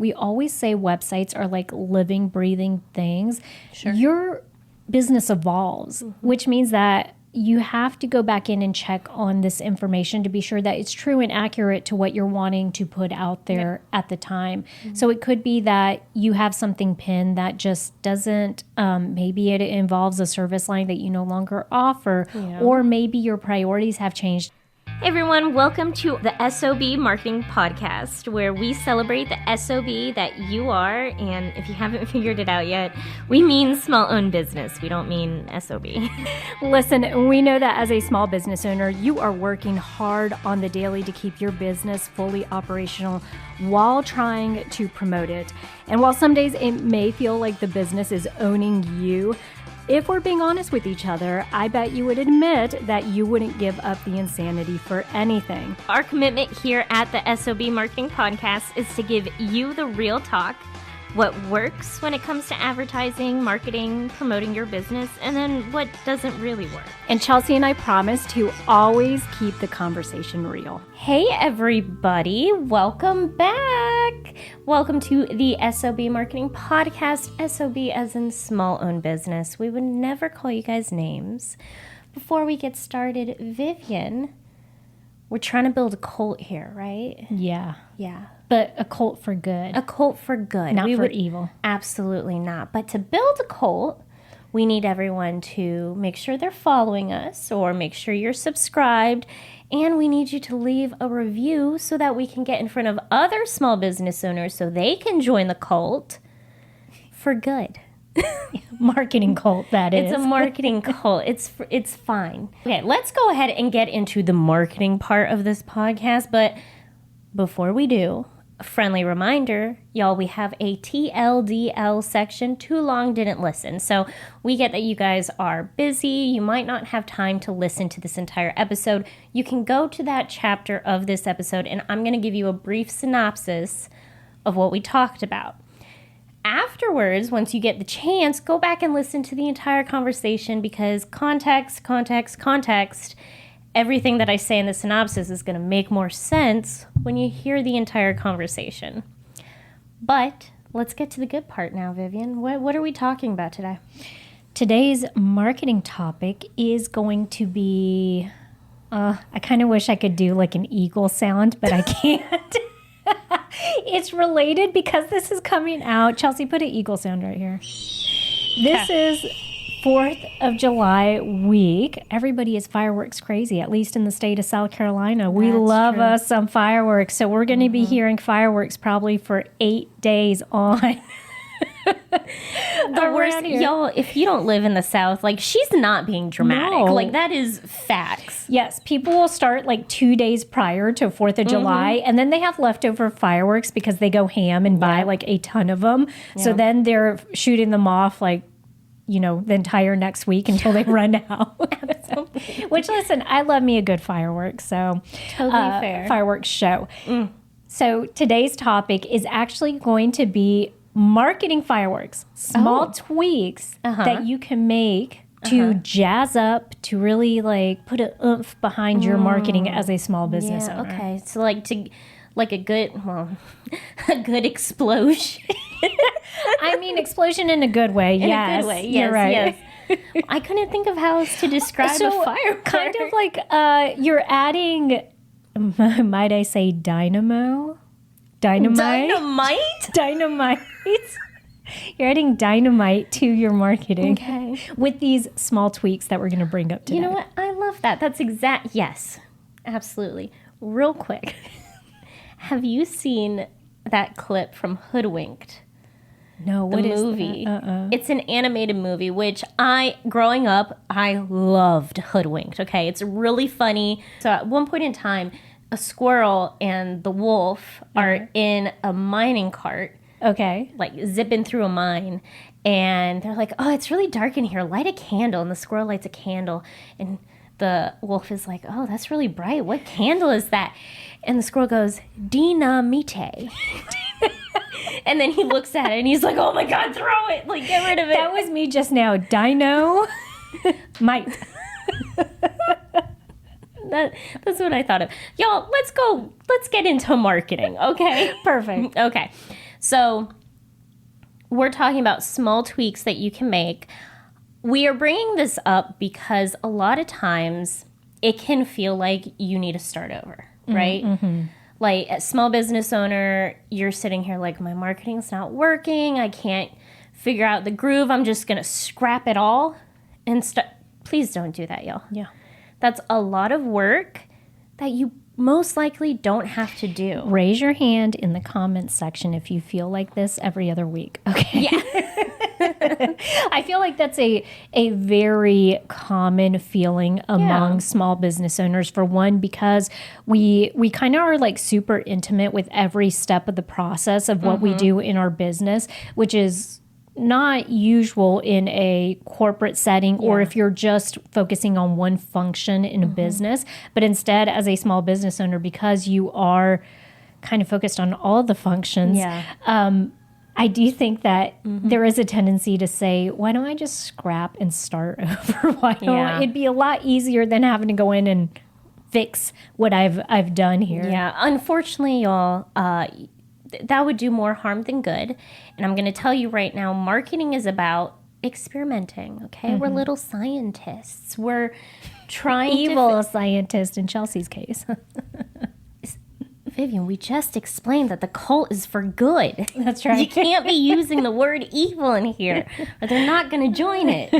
We always say websites are like living, breathing things. Sure. Your business evolves, which means that you have to go back in and check on this information to be sure that it's true and accurate to what you're wanting to put out there at the time. So it could be that you have something pinned that just doesn't, maybe it involves a service line that you no longer offer, or maybe your priorities have changed. Hey everyone, welcome to the S.O.B Marketing Podcast, where we celebrate the S.O.B that you are, and if you haven't figured it out yet, we mean small-owned business. We don't mean S.O.B. Listen, we know that as a small business owner, you are working hard on the daily to keep your business fully operational while trying to promote it. And while some days it may feel like the business is owning you, if we're being honest with each other, I bet you would admit that you wouldn't give up the insanity for anything. Our commitment here at the S.O.B Marketing Podcast is to give you the real talk, what works when it comes to advertising, marketing, promoting your business, and then what doesn't really work. And Chelsea and I promise to always keep the conversation real. Hey everybody, welcome back. Welcome to the S.O.B Marketing Podcast. S.O.B as in small-owned business. We would never call you guys names. Before we get started, Vivian, we're trying to build a cult here, right? Yeah. Yeah. But a cult for good. A cult for good. Not for evil. Absolutely not. But to build a cult, we need everyone to make sure they're following us or make sure you're subscribed. And we need you to leave a review so that we can get in front of other small business owners so they can join the cult for good. Marketing cult, that is. It's a marketing cult. It's fine. Okay, let's go ahead and get into the marketing part of this podcast. But before we do, a friendly reminder, y'all, we have a TLDL section, too long didn't listen. So we get that you guys are busy. You might not have time to listen to this entire episode. You can go to that chapter of this episode, and I'm going to give you a brief synopsis of what we talked about. Afterwards, once you get the chance, go back and listen to the entire conversation because context, everything that I say in the synopsis is going to make more sense when you hear the entire conversation. But let's get to the good part now, Vivian. What are we talking about today? Today's marketing topic is going to be, I kind of wish I could do like an eagle sound, but I can't. It's related because this is coming out. Chelsea, put an eagle sound right here. This is 4th of July week. Everybody is fireworks crazy, at least in the state of South Carolina. We love us some fireworks. So we're going to be hearing fireworks probably for 8 days on. The worst, y'all, if you don't live in the South, like, she's not being dramatic. No. Like, that is facts. Yes, people will start like 2 days prior to 4th of July, and then they have leftover fireworks because they go ham and buy like a ton of them. Yeah. So then they're shooting them off like, you know, the entire next week until they run out. Which, listen, I love me a good fireworks, so totally fair. Fireworks show. So today's topic is actually going to be marketing fireworks, small tweaks that you can make to jazz up, to really like put an oomph behind your marketing as a small business owner. Okay, so like a good explosion. I mean, explosion in a good way. In a good way, yes, you're right. Yes. I couldn't think of how else to describe a firework. Kind of like you're adding, might I say, dynamite? Dynamite? You're adding dynamite to your marketing. Okay. With these small tweaks that we're going to bring up today. You know what? I love that. That's yes, absolutely. Real quick, have you seen that clip from Hoodwinked? No, what is movie? That? It's an animated movie, which growing up, I loved Hoodwinked. Okay, it's really funny. So at one point in time, a squirrel and the wolf are in a mining cart. Okay. Like zipping through a mine. And they're like, oh, it's really dark in here. Light a candle. And the squirrel lights a candle. And the wolf is like, oh, that's really bright. What candle is that? And the squirrel goes, Dinamite. And then he looks at it and he's like, oh my God, throw it. Like, get rid of it. That was me just now. Dino. Might. That's what I thought of. Y'all, let's get into marketing, okay? Perfect. Okay. So we're talking about small tweaks that you can make. We are bringing this up because a lot of times it can feel like you need to start over, right? Mm-hmm. Like a small business owner, you're sitting here like, my marketing's not working. I can't figure out the groove. I'm just going to scrap it all and Please don't do that, y'all. Yeah. That's a lot of work that you most likely don't have to do. Raise your hand in the comments section if you feel like this every other week. Okay. Yeah. I feel like that's a very common feeling among small business owners, for one, because we kind of are like super intimate with every step of the process of what we do in our business, which is not usual in a corporate setting or if you're just focusing on one function in a business. But instead, as a small business owner, because you are kind of focused on all the functions, I do think that there is a tendency to say, why don't I just scrap and start over? Why don't it'd be a lot easier than having to go in and fix what I've done here. Yeah, unfortunately, y'all, that would do more harm than good. And I'm going to tell you right now, marketing is about experimenting, okay? We're little scientists. We're trying Evil scientist in Chelsea's case. Vivian, we just explained that the cult is for good. That's right. You can't be using the word evil in here, or they're not going to join it.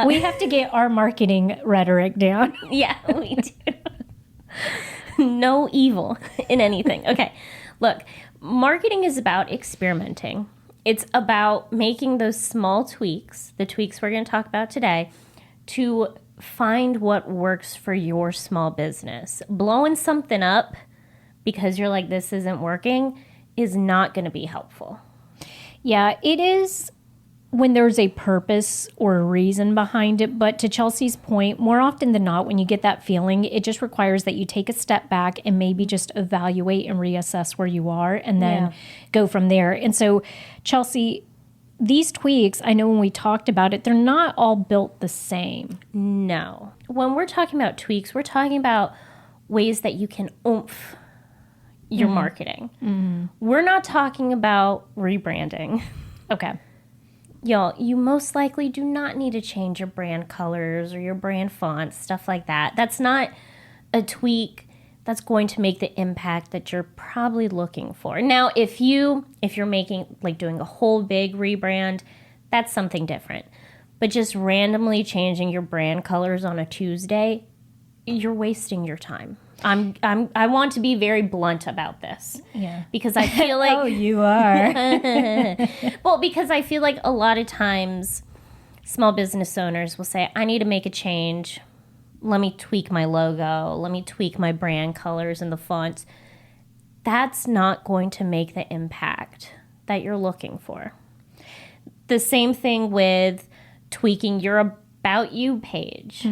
We have to get our marketing rhetoric down. Yeah, we do. No evil in anything. Okay, look, marketing is about experimenting. It's about making those small tweaks, the tweaks we're going to talk about today, to find what works for your small business. Blowing something up because you're like, this isn't working, is not going to be helpful. Yeah, it is when there's a purpose or a reason behind it. But to Chelsea's point, more often than not, when you get that feeling, it just requires that you take a step back and maybe just evaluate and reassess where you are and then go from there. And so, Chelsea, these tweaks, I know when we talked about it, they're not all built the same. No. When we're talking about tweaks, we're talking about ways that you can oomph your marketing. We're not talking about rebranding. Okay. Y'all, you most likely do not need to change your brand colors or your brand fonts, stuff like that. That's not a tweak that's going to make the impact that you're probably looking for. Now, if you're making, like doing a whole big rebrand, that's something different. But just randomly changing your brand colors on a Tuesday, you're wasting your time. I want to be very blunt about this. Yeah. Because I feel like... Oh, you are. Well, because I feel like a lot of times small business owners will say, I need to make a change. Let me tweak my logo. Let me tweak my brand colors and the fonts. That's not going to make the impact that you're looking for. The same thing with tweaking your About You page.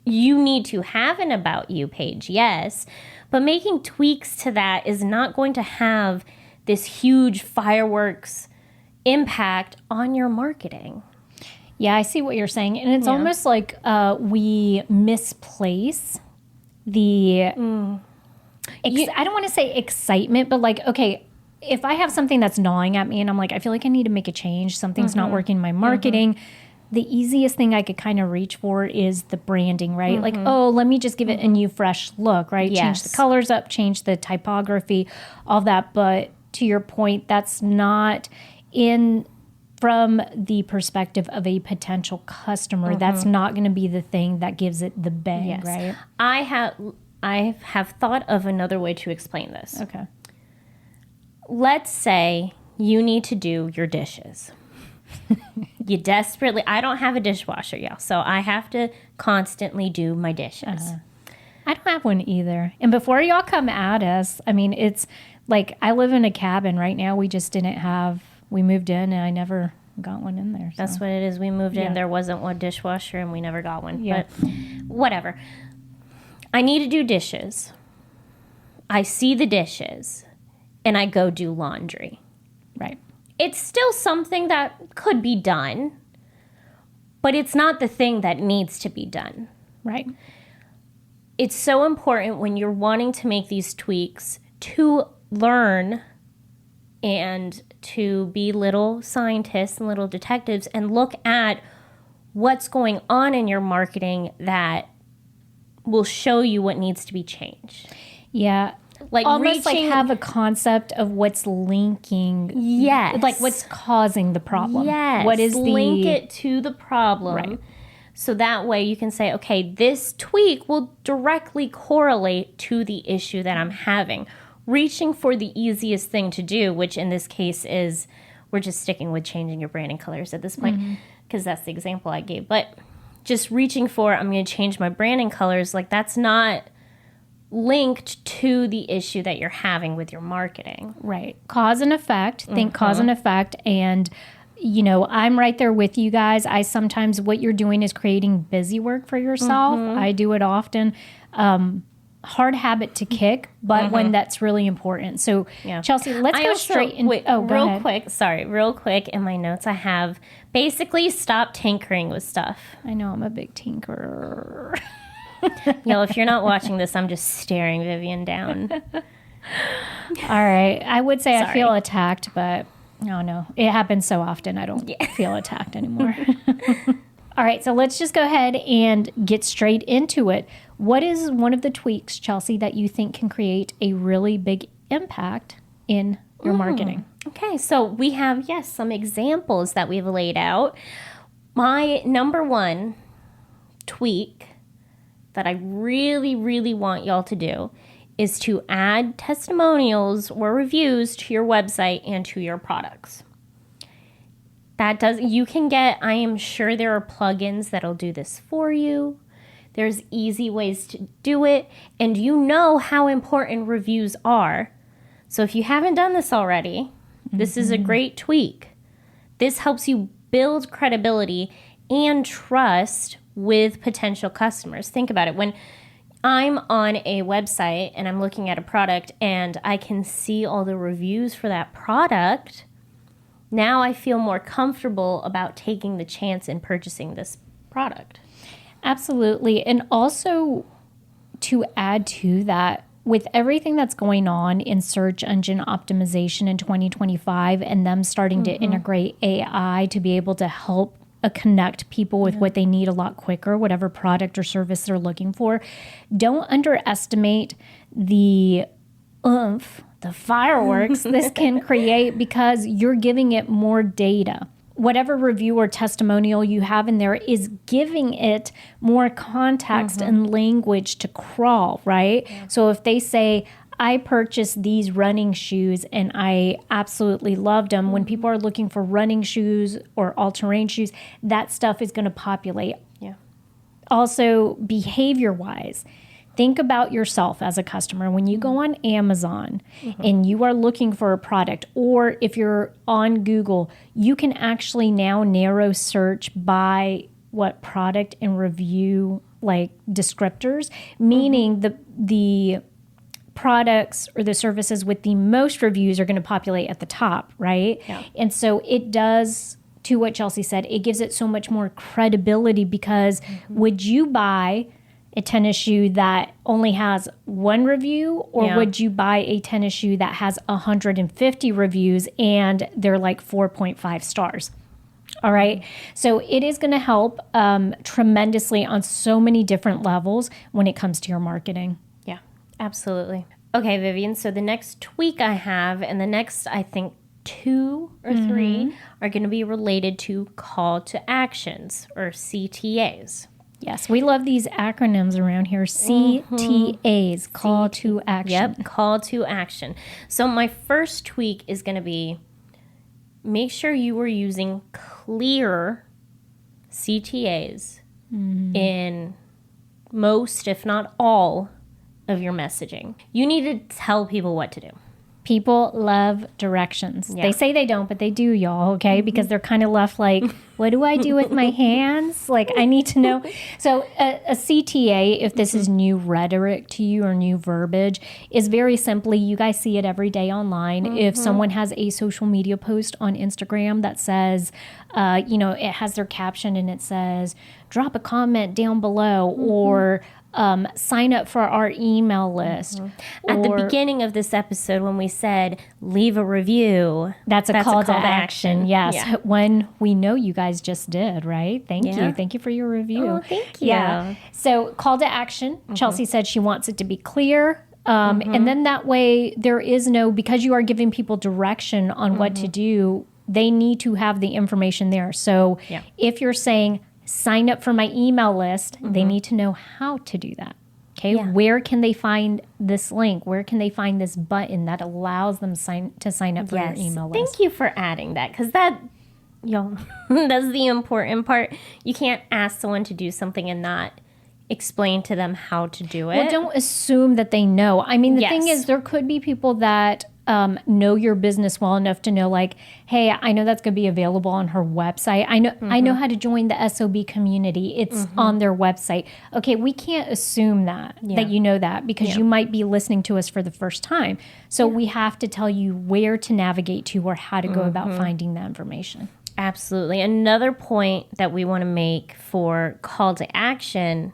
You need to have an About You page, yes, but making tweaks to that is not going to have this huge fireworks impact on your marketing. Yeah, I see what you're saying. And it's almost like we misplace the, I don't want to say excitement, but like, okay, if I have something that's gnawing at me and I'm like, I feel like I need to make a change, something's not working in my marketing, the easiest thing I could kind of reach for is the branding, right? Like, oh, let me just give it a new, fresh look, right? Yes. Change the colors up, change the typography, all that. But to your point, that's not from the perspective of a potential customer. That's not going to be the thing that gives it the bang, right? I have thought of another way to explain this. Okay. Let's say you need to do your dishes. You desperately, I don't have a dishwasher, y'all, so I have to constantly do my dishes. I don't have one either. And before y'all come at us, I mean, it's like I live in a cabin right now. We moved in and I never got one in there. So. That's what it is. We moved in, there wasn't one dishwasher and we never got one. Yeah. But whatever. I need to do dishes. I see the dishes and I go do laundry. Right. It's still something that could be done, but it's not the thing that needs to be done. Right. It's so important when you're wanting to make these tweaks to learn and to be little scientists and little detectives and look at what's going on in your marketing that will show you what needs to be changed. Yeah. Like almost like have a concept of what's linking. Yes. Like what's causing the problem. Yes. What is link it to the problem. Right. So that way you can say, okay, this tweak will directly correlate to the issue that I'm having. Reaching for the easiest thing to do, which in this case is, we're just sticking with changing your branding colors at this point, because that's the example I gave. But just reaching for, I'm going to change my branding colors, like that's not linked to the issue that you're having with your marketing. Right. Cause and effect. Think cause and effect. And, you know, I'm right there with you guys. I sometimes, what you're doing is creating busy work for yourself. I do it often. Hard habit to kick, but one that's really important. So, Chelsea, let's go straight in. Wait, real quick. In my notes, I have basically stop tinkering with stuff. I know I'm a big tinkerer. If you're not watching this, I'm just staring Vivian down. All right. I would say I feel attacked, but no. It happens so often I don't feel attacked anymore. All right. So let's just go ahead and get straight into it. What is one of the tweaks, Chelsea, that you think can create a really big impact in your marketing? Okay. So we have, some examples that we've laid out. My number one tweak that I really, really want y'all to do is to add testimonials or reviews to your website and to your products. You can get, I am sure there are plugins that'll do this for you. There's easy ways to do it, and you know how important reviews are. So if you haven't done this already, this is a great tweak. This helps you build credibility and trust with potential customers. Think about it. When I'm on a website and I'm looking at a product and I can see all the reviews for that product, now I feel more comfortable about taking the chance in purchasing this product. Absolutely. And also to add to that, with everything that's going on in search engine optimization in 2025 and them starting to integrate AI to be able to help connect people with what they need a lot quicker, whatever product or service they're looking for, don't underestimate the oomph, the fireworks this can create because you're giving it more data. Whatever review or testimonial you have in there is giving it more context and language to crawl, right? Yeah. So if they say, I purchased these running shoes and I absolutely loved them. When people are looking for running shoes or all-terrain shoes, that stuff is going to populate. Yeah. Also, behavior-wise, think about yourself as a customer. When you go on Amazon and you are looking for a product, or if you're on Google, you can actually now narrow search by what product and review like descriptors, meaning the products or the services with the most reviews are going to populate at the top, right? Yeah. And so it does, to what Chelsea said, it gives it so much more credibility because would you buy a tennis shoe that only has one review, or would you buy a tennis shoe that has 150 reviews and they're like 4.5 stars? All right. So it is going to help tremendously on so many different levels when it comes to your marketing. Absolutely. Okay, Vivian, so the next tweak I have, and the next, I think, 2 or 3 are going to be related to call to actions, or CTAs. Yes, we love these acronyms around here. CTAs, call to action. Yep, call to action. So my first tweak is going to be, make sure you are using clear CTAs in most, if not all, of your messaging. You need to tell people what to do. People love directions. Yeah. They say they don't, but they do, y'all, okay? Because they're kind of left like, what do I do with my hands? Like, I need to know. So a CTA, if this is new rhetoric to you or new verbiage, is very simply, you guys see it every day online. If someone has a social media post on Instagram that says, it has their caption and it says, drop a comment down below, or sign up for our email list. At the beginning of this episode, when we said leave a review, That's a call to action. Yes. Yeah. When we know you guys just did, right? Thank you. Thank you for your review. Oh, thank you. Yeah. So call to action. Chelsea said she wants it to be clear. And then that way there is no, because you are giving people direction on what to do, they need to have the information there. So if you're saying sign up for my email list, they need to know how to do that. Okay. Yeah. Where can they find this link? Where can they find this button that allows them to sign up for your email list? Thank you for adding that, because that, that's the important part. You can't ask someone to do something and not explain to them how to do it. Well, don't assume that they know. I mean, the thing is, there could be people that know your business well enough to know, like, hey, I know that's going to be available on her website. I know how to join the S.O.B community. It's on their website. Okay, we can't assume that you know that, because you might be listening to us for the first time. So we have to tell you where to navigate to or how to go about finding that information. Absolutely. Another point that we want to make for call to action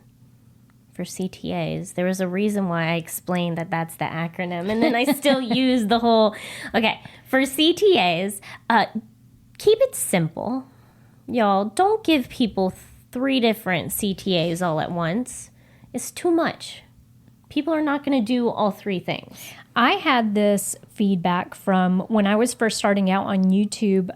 for CTAs, there was a reason why I explained that that's the acronym, and then I still use the whole, okay, for CTAs, keep it simple. Y'all, don't give people 3 different CTAs all at once. It's too much. People are not going to do all 3 things. I had this feedback from when I was first starting out on YouTube.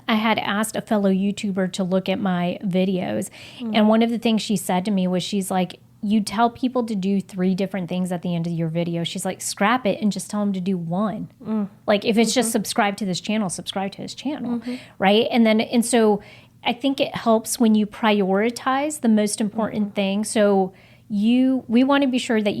I had asked a fellow YouTuber to look at my videos. And one of the things she said to me was, she's like, you tell people to do 3 different things at the end of your video. She's like, scrap it and just tell them to do 1. Like, if it's just subscribe to this channel, subscribe to his channel. Right. And so I think it helps when you prioritize the most important thing. So we want to be sure that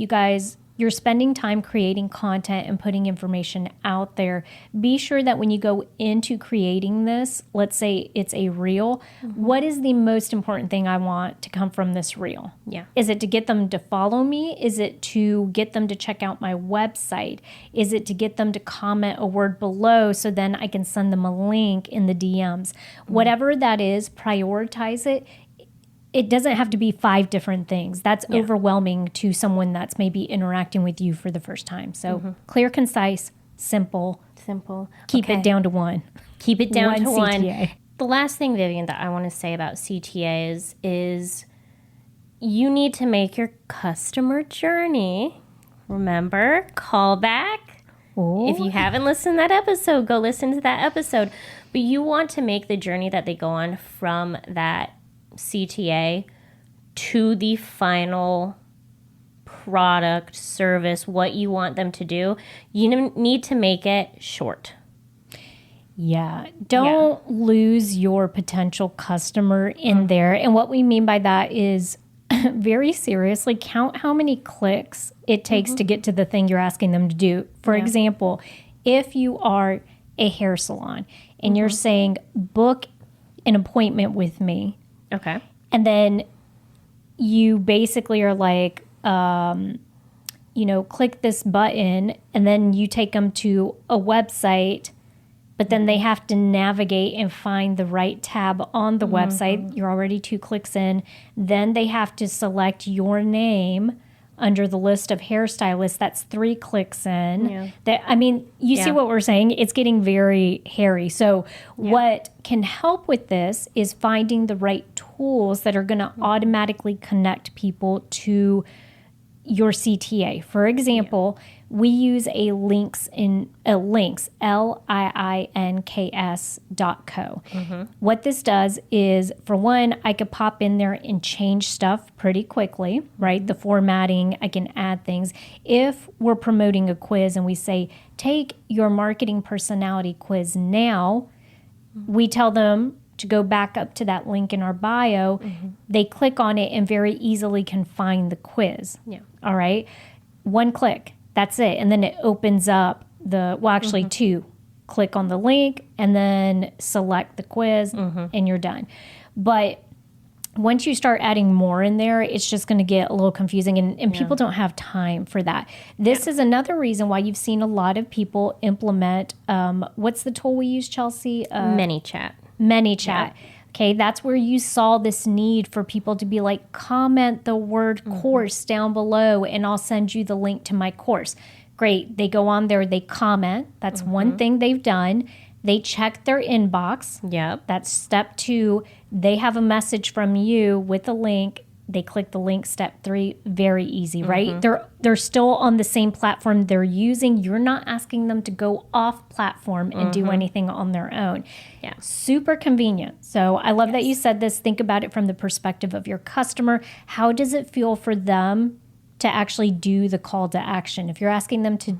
you're spending time creating content and putting information out there. Be sure that when you go into creating this, let's say it's a reel, what is the most important thing I want to come from this reel? Yeah. Is it to get them to follow me? Is it to get them to check out my website? Is it to get them to comment a word below so then I can send them a link in the DMs? Whatever that is, prioritize it. It doesn't have to be 5 different things. That's overwhelming to someone that's maybe interacting with you for the first time. So clear, concise, simple. Keep it down to 1. Keep it down to 1. CTA. The last thing, Vivian, that I want to say about CTAs is you need to make your customer journey. Remember, call back. Ooh. If you haven't listened to that episode, go listen to that episode. But you want to make the journey that they go on from that CTA to the final product, service, what you want them to do. You need to make it short. Yeah. Don't lose your potential customer in there. And what we mean by that is very seriously count how many clicks it takes to get to the thing you're asking them to do. For example, if you are a hair salon and you're saying, book an appointment with me. Okay. And then you basically are like, click this button, and then you take them to a website, but then they have to navigate and find the right tab on the website. You're already 2 clicks in. Then they have to select your name under the list of hairstylists. That's 3 clicks in. You see what we're saying? It's getting very hairy. So what can help with this is finding the right tools that are going to automatically connect people to your CTA. For example, we use a links, links.co. What this does is, for one, I could pop in there and change stuff pretty quickly, right? The formatting, I can add things. If we're promoting a quiz and we say, take your marketing personality quiz now, we tell them to go back up to that link in our bio. They click on it and very easily can find the quiz. Yeah. All right. 1 click. That's it. And then it opens up 2. Click on the link and then select the quiz and you're done. But once you start adding more in there, it's just going to get a little confusing and people don't have time for that. This is another reason why you've seen a lot of people implement, what's the tool we use, Chelsea? ManyChat. ManyChat. Okay, that's where you saw this need for people to be like, comment the word course down below and I'll send you the link to my course. Great. They go on there, they comment. That's one thing they've done. They check their inbox. Yep. That's step 2. They have a message from you with a link. They click the link. Step 3, very easy, right? They're still on the same platform they're using. You're not asking them to go off platform and do anything on their own. Yeah. Super convenient. So I love that you said this. Think about it from the perspective of your customer. How does it feel for them to actually do the call to action? If you're asking them to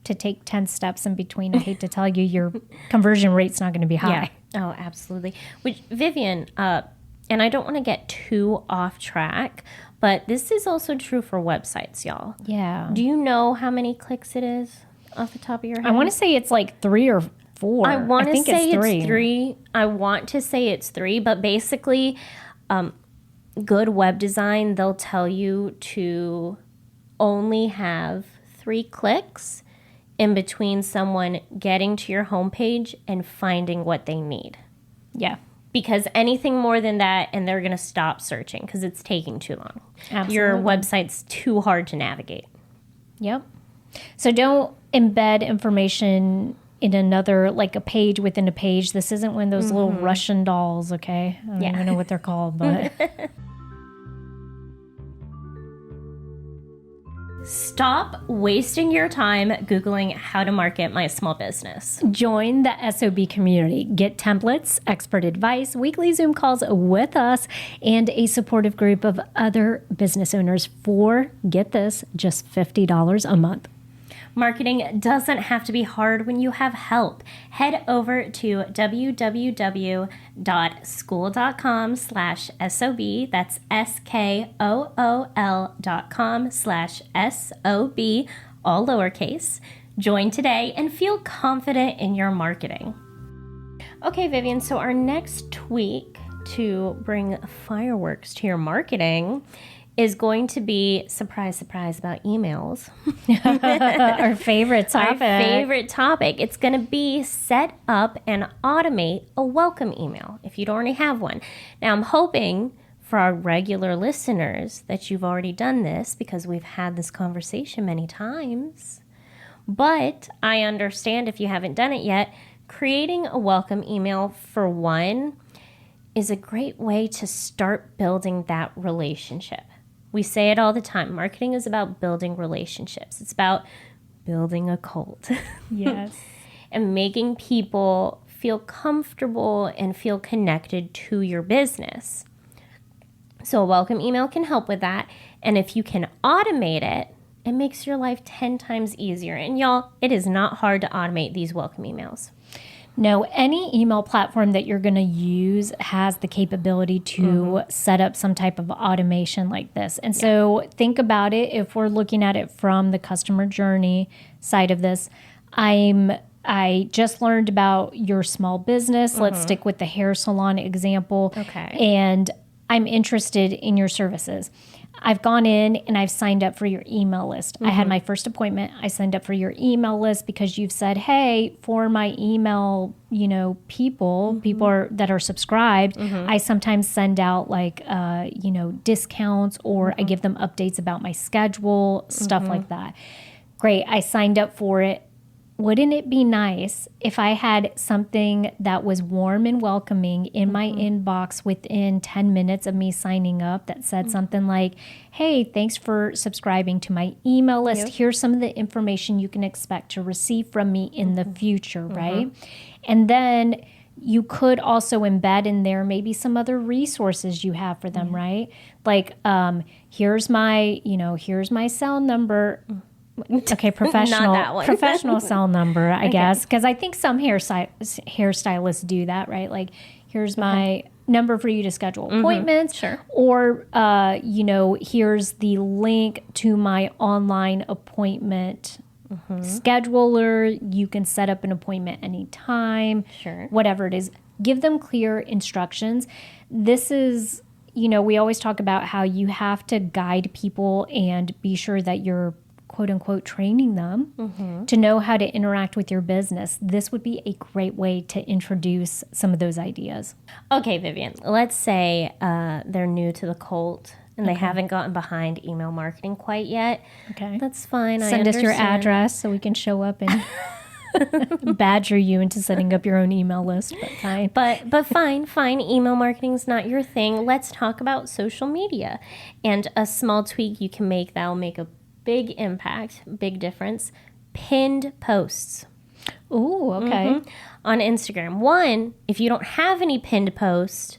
take 10 steps in between, I hate to tell you, your conversion rate's not going to be high. Yeah. Oh, absolutely. Which, Vivian, and I don't want to get too off track, but this is also true for websites, y'all. Yeah. Do you know how many clicks it is off the top of your head? I want to say it's like 3 or 4. I want to think say it's 3. 3. I want to say it's 3, but basically, good web design, they'll tell you to only have 3 clicks in between someone getting to your homepage and finding what they need. Yeah. Because anything more than that, and they're going to stop searching because it's taking too long. Absolutely. Your website's too hard to navigate. Yep. So don't embed information in another, like a page within a page. This isn't one of those little Russian dolls, okay? I don't even know what they're called, but... Stop wasting your time Googling how to market my small business. Join the S.O.B community. Get templates, expert advice, weekly Zoom calls with us, and a supportive group of other business owners for, get this, just $50 a month. Marketing doesn't have to be hard when you have help. Head over to www.school.com/SOB. That's SKOOL.com/SOB, all lowercase. Join today and feel confident in your marketing. Okay, Vivian, so our next tweak to bring fireworks to your marketing is going to be, surprise, surprise, about emails. Our favorite topic. Our favorite topic. It's going to be set up and automate a welcome email if you don't already have one. Now, I'm hoping for our regular listeners that you've already done this because we've had this conversation many times. But I understand if you haven't done it yet, creating a welcome email, for one, is a great way to start building that relationship. We say it all the time. Marketing is about building relationships. It's about building a cult. Yes. And making people feel comfortable and feel connected to your business. So a welcome email can help with that. And if you can automate it, it makes your life 10 times easier. And y'all, it is not hard to automate these welcome emails. No, any email platform that you're going to use has the capability to set up some type of automation like this. And so think about it, if we're looking at it from the customer journey side of this, I just learned about your small business. Let's stick with the hair salon example. Okay. And I'm interested in your services. I've gone in and I've signed up for your email list. I had my first appointment. I signed up for your email list because you've said, hey, for my email, people that are subscribed, I sometimes send out like, discounts, or I give them updates about my schedule, stuff like that. Great. I signed up for it. Wouldn't it be nice if I had something that was warm and welcoming in my inbox within 10 minutes of me signing up that said something like, hey, thanks for subscribing to my email list. Here's some of the information you can expect to receive from me in the future, right? And then you could also embed in there maybe some other resources you have for them, right? Like, here's my cell number. Okay, professional cell number, I guess, because I think some hairstylists do that, right? Like, here's my number for you to schedule appointments, or here's the link to my online appointment scheduler. You can set up an appointment anytime, whatever it is. Give them clear instructions. This is, we always talk about how you have to guide people and be sure that you're quote unquote training them to know how to interact with your business, this would be a great way to introduce some of those ideas. Okay, Vivian, let's say they're new to the cult and they haven't gotten behind email marketing quite yet. Okay. That's fine. Send us your address so we can show up and badger you into setting up your own email list, but fine. But fine. Email marketing's not your thing. Let's talk about social media. And a small tweak you can make that will make a big impact, big difference. Pinned posts. Oh, okay. On Instagram. One, if you don't have any pinned posts,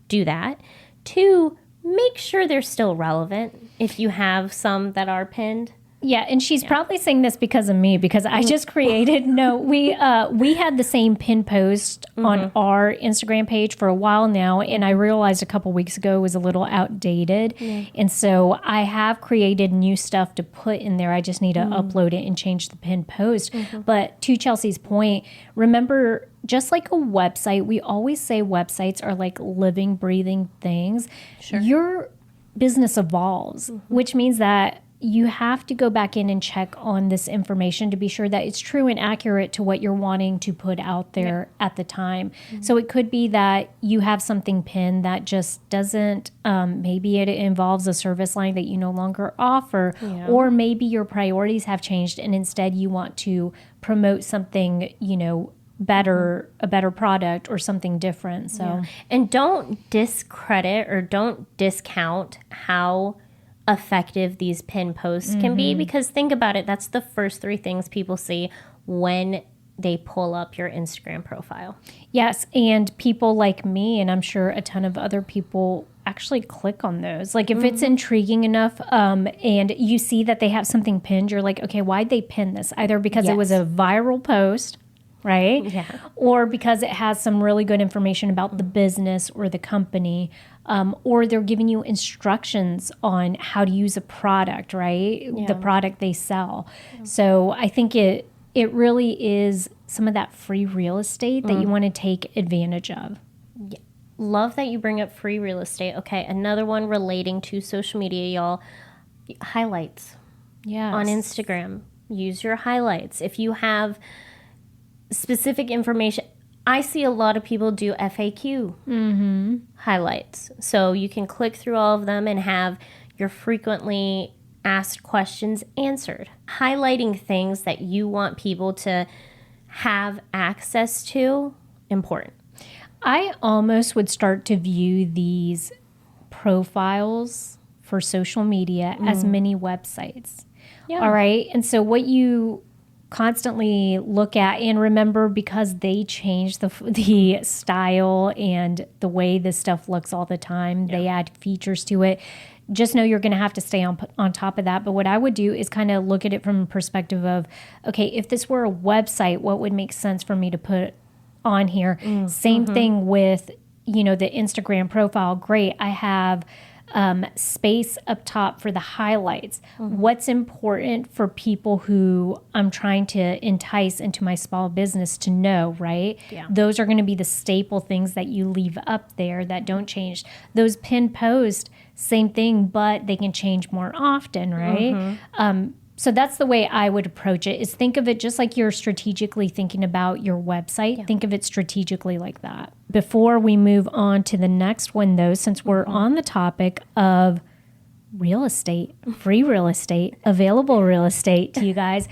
do that. Two, make sure they're still relevant if you have some that are pinned. Yeah, and she's probably saying this because of me, because I just created, we had the same pin post on our Instagram page for a while now, and I realized a couple weeks ago it was a little outdated. And so I have created new stuff to put in there. I just need to upload it and change the pin post. But to Chelsea's point, remember, just like a website, we always say websites are like living, breathing things. Sure. Your business evolves, which means that you have to go back in and check on this information to be sure that it's true and accurate to what you're wanting to put out there at the time. So it could be that you have something pinned that just doesn't, maybe it involves a service line that you no longer offer, or maybe your priorities have changed and instead you want to promote something, better, a better product or something different. So, and don't discredit or don't discount how effective these pin posts can be, because think about it, that's the first three things people see when they pull up your Instagram profile. Yes, and people like me, and I'm sure a ton of other people actually click on those. Like if it's intriguing enough and you see that they have something pinned, you're like, okay, why'd they pin this? Either because it was a viral post, right? Yeah. Or because it has some really good information about the business or the company, or they're giving you instructions on how to use a product, right? Yeah. The product they sell. Yeah. So I think it really is some of that free real estate that you want to take advantage of. Yeah. Love that you bring up free real estate. Okay, another one relating to social media, y'all. Highlights. Yes. On Instagram. Use your highlights. If you have specific information, I see a lot of people do FAQ highlights. So you can click through all of them and have your frequently asked questions answered. Highlighting things that you want people to have access to, important. I almost would start to view these profiles for social media as mini websites. Yeah. All right. And so what you constantly look at, and remember, because they change the style and the way this stuff looks all the time, they add features to it. Just know you're going to have to stay on top of that. But what I would do is kind of look at it from a perspective of, okay, if this were a website, what would make sense for me to put on here? Same thing with, the Instagram profile. Great. I have space up top for the highlights. What's important for people who I'm trying to entice into my small business to know, right? Yeah. Those are going to be the staple things that you leave up there that don't change. Those pinned posts, same thing, but they can change more often, right? So that's the way I would approach it, is think of it just like you're strategically thinking about your website. Yeah. Think of it strategically like that. Before we move on to the next one, though, since we're on the topic of real estate, free real estate, available real estate to you guys,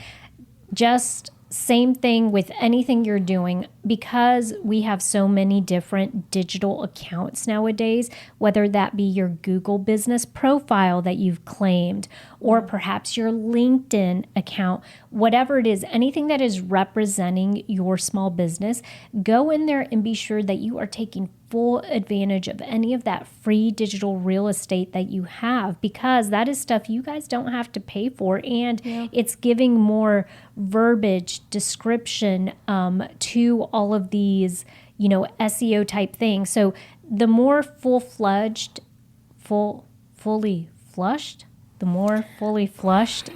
just same thing with anything you're doing, because we have so many different digital accounts nowadays, whether that be your Google business profile that you've claimed, or perhaps your LinkedIn account, whatever it is, anything that is representing your small business, go in there and be sure that you are taking full advantage of any of that free digital real estate that you have, because that is stuff you guys don't have to pay for, and it's giving more verbiage, description to all of these, SEO type things. So the more fully flushed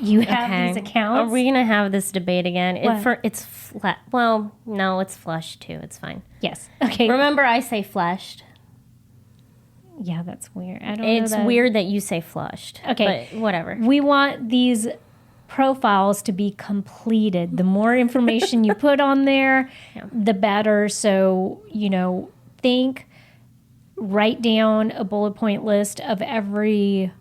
you have these accounts. Are we going to have this debate again? It's flat. Well, no, it's flushed too. It's fine. Yes. Okay. Remember, I say flushed. Yeah, that's weird. It's weird that you say flushed. Okay. But whatever. We want these profiles to be completed. The more information you put on there, the better. So, write down a bullet point list of every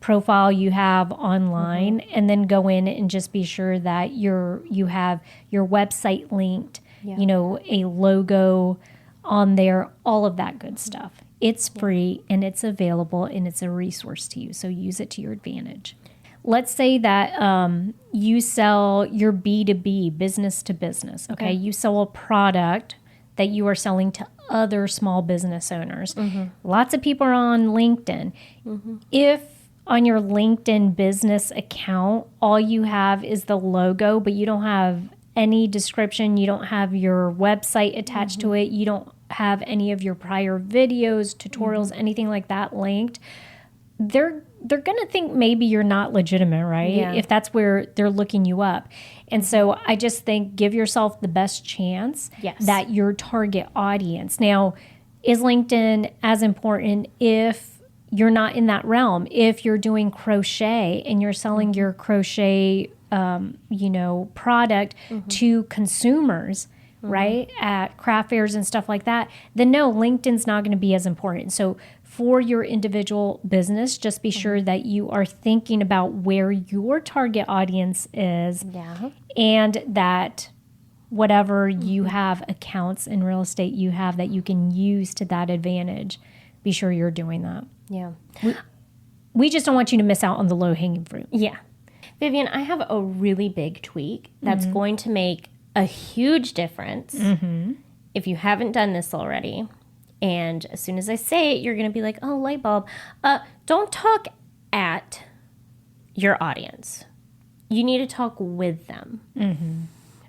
profile you have online, and then go in and just be sure that you have your website linked, a logo on there, all of that good stuff. It's free and it's available and it's a resource to you. So use it to your advantage. Let's say that you sell your B2B, business to business. Okay. You sell a product that you are selling to other small business owners. Lots of people are on LinkedIn. If on your LinkedIn business account, all you have is the logo, but you don't have any description, you don't have your website attached to it, you don't have any of your prior videos, tutorials, anything like that linked, they're going to think maybe you're not legitimate, right? Yeah. If that's where they're looking you up. And so I just think give yourself the best chance that your target audience. Now, is LinkedIn as important if you're not in that realm? If you're doing crochet and you're selling your crochet, product to consumers, right, at craft fairs and stuff like that, then no, LinkedIn's not going to be as important. So for your individual business, just be sure that you are thinking about where your target audience is, and that whatever you have accounts in real estate you have that you can use to that advantage, be sure you're doing that. Yeah. We just don't want you to miss out on the low-hanging fruit. Yeah. Vivian, I have a really big tweak that's going to make a huge difference if you haven't done this already. And as soon as I say it, you're going to be like, oh, light bulb. Don't talk at your audience. You need to talk with them.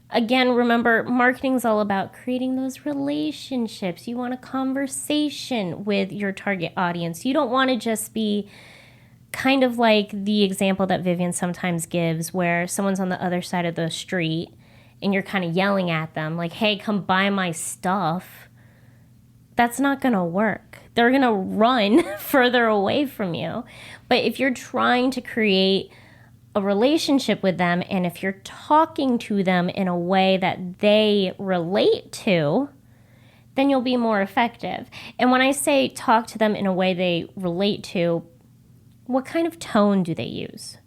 Again, remember, marketing's all about creating those relationships. You want a conversation with your target audience. You don't want to just be kind of like the example that Vivian sometimes gives, where someone's on the other side of the street and you're kind of yelling at them like, hey, come buy my stuff. That's not going to work. They're going to run further away from you. But if you're trying to create a relationship with them, and if you're talking to them in a way that they relate to, then you'll be more effective. And when I say talk to them in a way they relate to, what kind of tone do they use?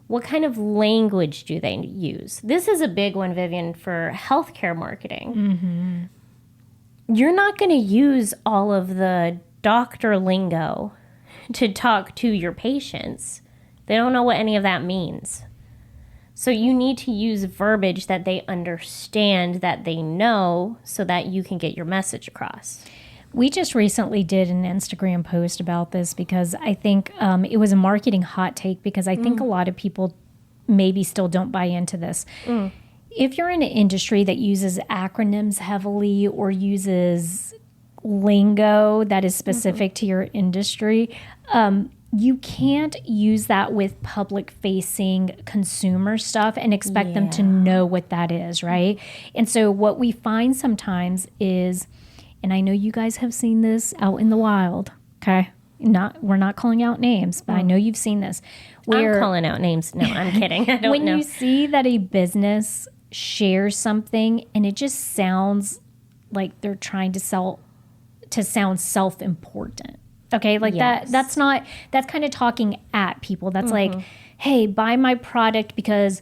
What kind of language do they use? This is a big one, Vivian, for healthcare marketing. You're not going to use all of the doctor lingo to talk to your patients. They don't know what any of that means. So you need to use verbiage that they understand, that they know, so that you can get your message across. We just recently did an Instagram post about this because I think it was a marketing hot take, because I think a lot of people maybe still don't buy into this. If you're in an industry that uses acronyms heavily or uses lingo that is specific to your industry, you can't use that with public-facing consumer stuff and expect them to know what that is, right? And so what we find sometimes is, and I know you guys have seen this out in the wild, okay? We're not calling out names, but I know you've seen this. I'm calling out names. No, I'm kidding. I don't when know. you see that a business shares something and it just sounds like they're trying to sound self-important. Okay, like that's kind of talking at people. That's like, hey, buy my product because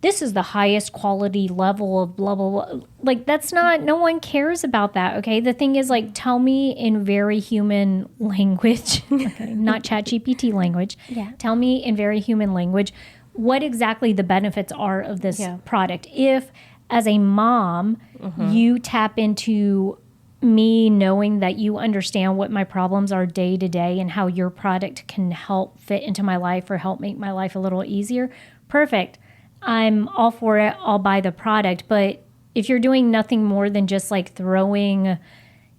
this is the highest quality level of blah, blah, blah. Like, that's not, no one cares about that, okay? The thing is, like, tell me in very human language, okay, not ChatGPT language. Tell me in very human language what exactly the benefits are of this product. If, as a mom, you tap into me knowing that you understand what my problems are day to day and how your product can help fit into my life or help make my life a little easier, perfect. I'm all for it. I'll buy the product. But if you're doing nothing more than just like throwing,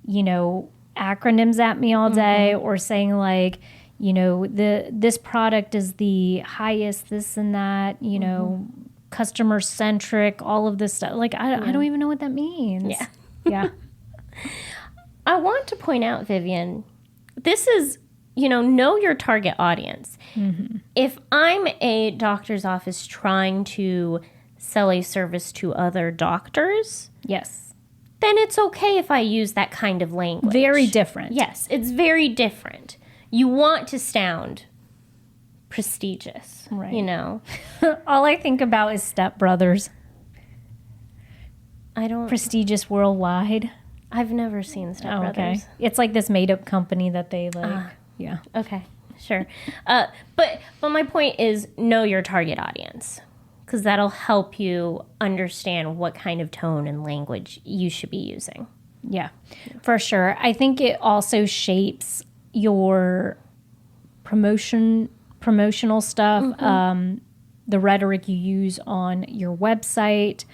acronyms at me all day or saying like, this product is the highest, this and that, customer centric, all of this stuff. Like, I don't even know what that means. Yeah. I want to point out, Vivian, this is know your target audience. If I'm a doctor's office trying to sell a service to other doctors, Yes. then it's okay if I use that kind of language. Very different. Yes, it's very different. You want to sound prestigious, Right. All I think about is Step Brothers. I don't. Prestigious worldwide. I've never seen Step Brothers. Okay. It's like this made up company that they yeah. Okay, sure. But my point is, know your target audience, because that'll help you understand what kind of tone and language you should be using. Yeah, for sure. I think it also shapes your promotional stuff, the rhetoric you use on your website,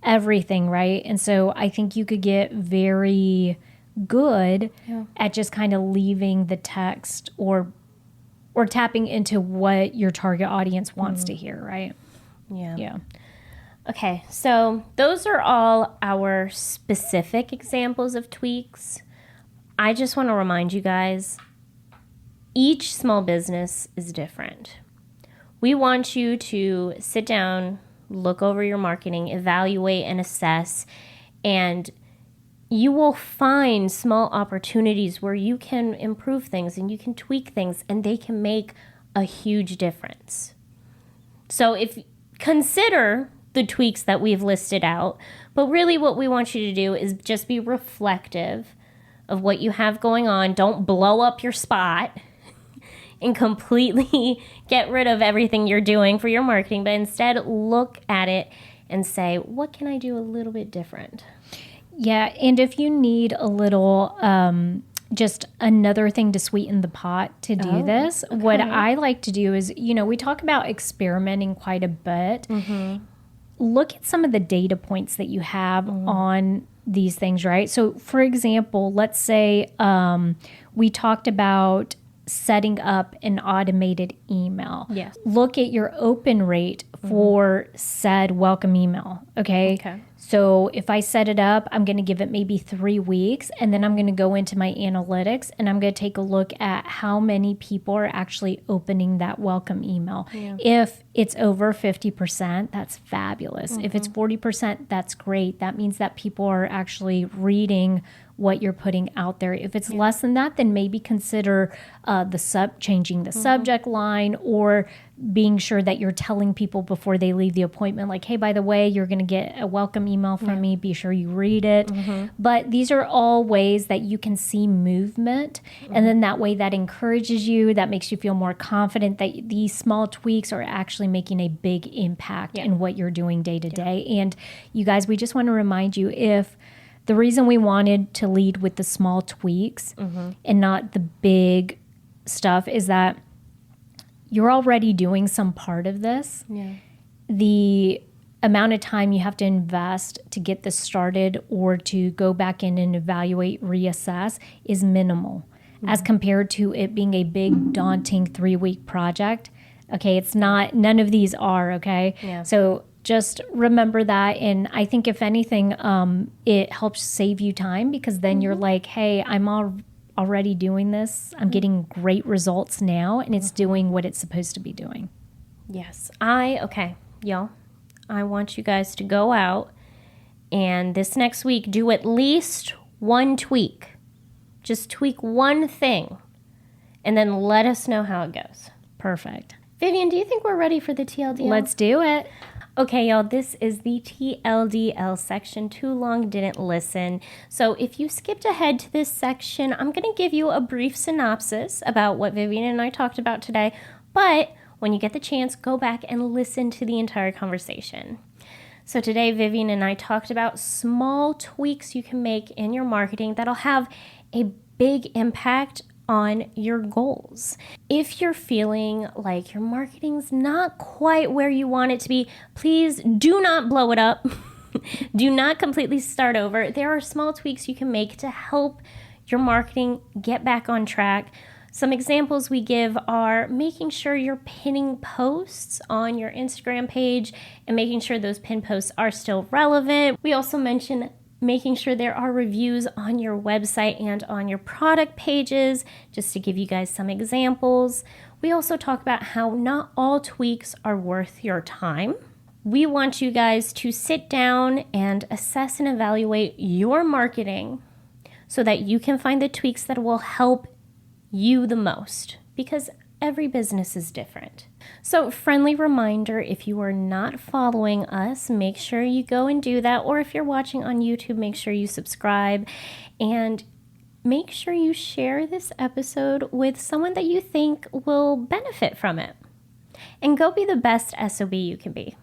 everything, right? And so I think you could get very good at just kind of leaving the text or tapping into what your target audience wants to hear, right? Yeah. Okay, so those are all our specific examples of tweaks. I just want to remind you guys, each small business is different. We want you to sit down, look over your marketing, evaluate and assess, and you will find small opportunities where you can improve things and you can tweak things, and they can make a huge difference. So consider the tweaks that we've listed out, but really what we want you to do is just be reflective of what you have going on. Don't blow up your spot and completely get rid of everything you're doing for your marketing, but instead look at it and say, what can I do a little bit different? Yeah, and if you need a little, just another thing to sweeten the pot to do this, what I like to do is, we talk about experimenting quite a bit. Look at some of the data points that you have on these things, right? So, for example, let's say we talked about setting up an automated email. Yes. Look at your open rate for said welcome email, okay? So if I set it up, I'm going to give it maybe 3 weeks, and then I'm going to go into my analytics, and I'm going to take a look at how many people are actually opening that welcome email. If it's over 50%, that's fabulous. If it's 40%, that's great. That means that people are actually reading what you're putting out there. If it's less than that, then maybe consider changing the subject line, or being sure that you're telling people before they leave the appointment, like, hey, by the way, you're going to get a welcome email from me. Be sure you read it. But these are all ways that you can see movement. And then that way that encourages you, that makes you feel more confident that these small tweaks are actually making a big impact in what you're doing day to day. And you guys, we just want to remind you, if the reason we wanted to lead with the small tweaks and not the big stuff is that you're already doing some part of this. The amount of time you have to invest to get this started or to go back in and evaluate, reassess is minimal as compared to it being a big, daunting 3-week project. Okay, it's not, none of these are, okay? So just remember that. And I think if anything, it helps save you time, because then you're like, hey, I'm already doing this. I'm getting great results now, and it's doing what it's supposed to be doing. Yes. Okay, y'all, I want you guys to go out and this next week do at least one tweak. Just tweak one thing, and then let us know how it goes. Perfect. Vivian, do you think we're ready for the TLDL? Let's do it. Okay, y'all, this is the TLDL section, too long didn't listen. So if you skipped ahead to this section, I'm going to give you a brief synopsis about what Vivian and I talked about today. But when you get the chance, go back and listen to the entire conversation. So today, Vivian and I talked about small tweaks you can make in your marketing that'll have a big impact on your goals. If you're feeling like your marketing's not quite where you want it to be, please do not blow it up. Do not completely start over. There are small tweaks you can make to help your marketing get back on track. Some examples we give are making sure you're pinning posts on your Instagram page and making sure those pin posts are still relevant. We also mention making sure there are reviews on your website and on your product pages, just to give you guys some examples. We also talk about how not all tweaks are worth your time. We want you guys to sit down and assess and evaluate your marketing so that you can find the tweaks that will help you the most, because every business is different. So, friendly reminder, if you are not following us, make sure you go and do that. Or if you're watching on YouTube, make sure you subscribe and make sure you share this episode with someone that you think will benefit from it. And go be the best SOB you can be.